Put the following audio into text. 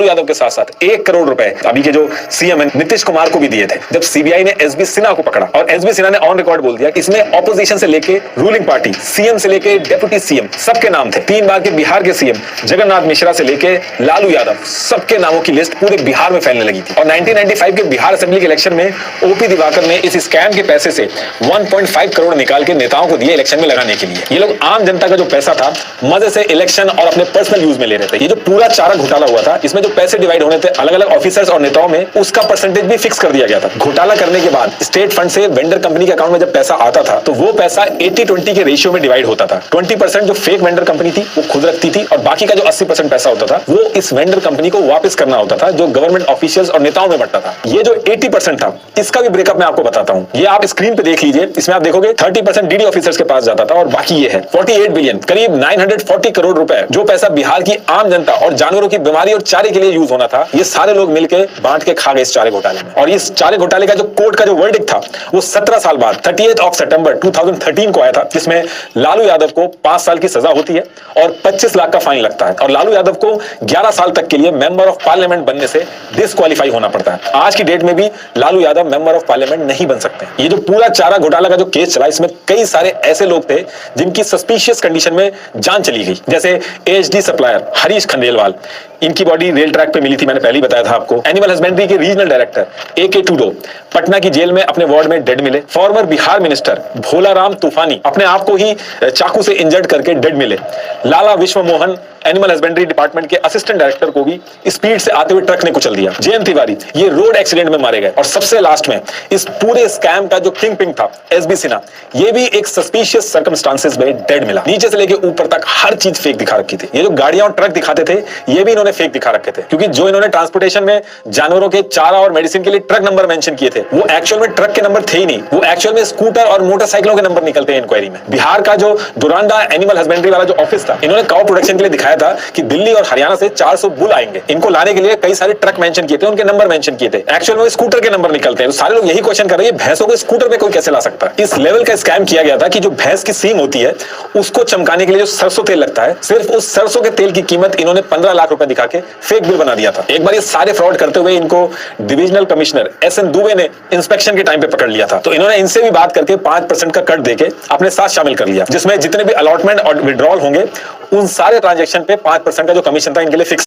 लालू यादव के साथ साथ 1 करोड़ रुपए अभी के जो सीएम है नीतीश कुमार को भी दिए थे। जब सीबीआई ने एसबी सिन्हा को पकड़ा और एसबी सिन्हा ने ऑन रिकॉर्ड बोल दिया कि इसमें ऑपोजिशन से लेके रूलिंग पार्टी, सीएम से लेके डेप्यूटी सीएम सबके नाम थे। 3 बार के बिहार के सीएम जगन्नाथ मिश्रा से लेके लालू यादव सबके नामों की लिस्ट पूरे बिहार में फैलने लगी थी। और 1995 के बिहार असेंबली के इलेक्शन में ओपी दिवाकर ने इस स्कैम के पैसे से 1.5 करोड़ निकाल के नेताओं को दिए इलेक्शन में लगाने के लिए। ये लोग आम जनता का जो पैसा था मजे से इलेक्शन और अपने पर्सनल यूज में ले रहे थे। ये जो पूरा चारा घोटाला हुआ था, इसमें जो पैसे डिवाइड होने थे अलग अलग ऑफिसर्स और नेताओं में, उसका परसेंटेज भी फिक्स कर दिया गया था। घोटाला करने के बाद स्टेट फंड से वेंडर कंपनी के अकाउंट में जब पैसा आता था तो वो पैसा 80-20 के रेशियो में डिवाइड होता था। 20% जो फेक वेंडर कंपनी थी वो खुद रखती थी और बाकी का जो 80% पैसा होता था वो इस वेंडर कंपनी को वापस करना होता था, जो गवर्नमेंट ऑफिशियल्स और नेताओं में बंटता था। ये जो 80% था इसका भी ब्रेकअप मैं आपको बताता हूं। ये आप स्क्रीन पे देख लीजिए। इसमें आप देखोगे 30% डीडी ऑफिसर्स के पास जाता था और बाकी ये है 48 बिलियन, करीब 940 करोड़ रुपए जो पैसा बिहार की आम जनता और जानवरों की बीमारी और चारे के लिए यूज होना था, ये सारे लोग मिलकर बांट के खा गए इस चारे घोटाले में। और इस चारे घोटाले का जो कोर्ट का जो वर्डिक्ट था वो 17 साल बाद 30 सितंबर 2013 को आया था, जिसमें लालू यादव को 5 साल की सजा होती है और 25 लाख का फाइन लगता है और लालू यादव को 11 साल तक के लिए मेंबर ऑफ पार्लियामेंट बनने से डिस्क्वालीफाई होना पड़ता है। आज की डेट में भी Lalu Yadav member of parliament नहीं बन सकते। ये जो पूरा चारा घोटाला का जो केस चला, इसमें कई सारे ऐसे लोग थे जिनकी सस्पिशियस कंडीशन में जान चली गई, जैसे एएचडी सप्लायर हरीश खंडेलवाल, इनकी बॉडी रेल ट्रैक पे मिली थी, मैंने पहले ही बताया था आपको। एनिमल हस्बेंड्री के रीजनल डायरेक्टर AK टूडो पटना की जेल में अपने वार्ड में डेड मिले। फॉर्मर बिहार मिनिस्टर भोलाराम तूफानी अपने आप को ही चाकू से इंजर्ड करके डेड मिले। लाला विश्व मोहन एनिमल हस्बेंड्री डिपार्टमेंट के असिस्टेंट डायरेक्टर को भी स्पीड से आते हुए ट्रक ने कुचल दिया। जयंत तिवारी ये रोड एक्सीडेंट में मारे गए। और सबसे लास्ट में इस पूरे स्कैम का जो किंग पिंग था एसबी सिन्हा, ये भी एक सस्पिशियस सर्कमस्टांसेस में डेड मिला। नीचे से लेके ऊपर तक हर चीज फेक दिखा रखी थी। ये जो गाड़ियां और ट्रक दिखाते थे ये भी इन्होंने फेक दिखा रखे थे, क्योंकि जो इन्होंने ट्रांसपोर्टेशन में जानवरों के चारा और मेडिसिन के लिए ट्रक नंबर मेंशन किए थे वो एक्चुअल में ट्रक के नंबर थे ही नहीं, वो एक्चुअल में स्कूटर और मोटरसाइकिलों के नंबर निकलते हैं इंक्वायरी में। बिहार का जो दुरांडा एनिमल हस्बेंड्री वाला जो ऑफिस था, इन्होंने काउ प्रोडक्शन के लिए दिखाया था कि दिल्ली और हरियाणा से 400 बुल आएंगे। इनको लाने के लिए कई सारे ट्रक मेंशन किए थे, उनके नंबर मेंशन किए थे, एक्चुअल में स्कूटर के नंबर निकलते हैं। तो सारे लोग यही क्वेश्चन कर रहे हैं भैंसों को स्कूटर पे कोई कैसे ला सकता है। इस लेवल का स्कैम किया गया था कि जो भैंस की सींग होती है उसको चमकाने के लिए जो सरसों तेल लगता है, सिर्फ उस सरसों के तेल की कीमत इन्होंने 15 लाख रुपए दिखा के फेक बिल बना दिया था। एक बार ये सारे फ्रॉड करते हुए इनको डिविजनल कमिश्नर SN दुबे ने इंस्पेक्शन के टाइम पे पकड़ लिया था। तो इन्होंने इनसे भी बात करके 5% का कट देके अपने साथ शामिल कर लिया, जिसमें जितने भी अलॉटमेंट और विड्रॉल होंगे उन सारे ट्रांजैक्शन पे 5% का जो कमीशन था इनके लिए फिक्स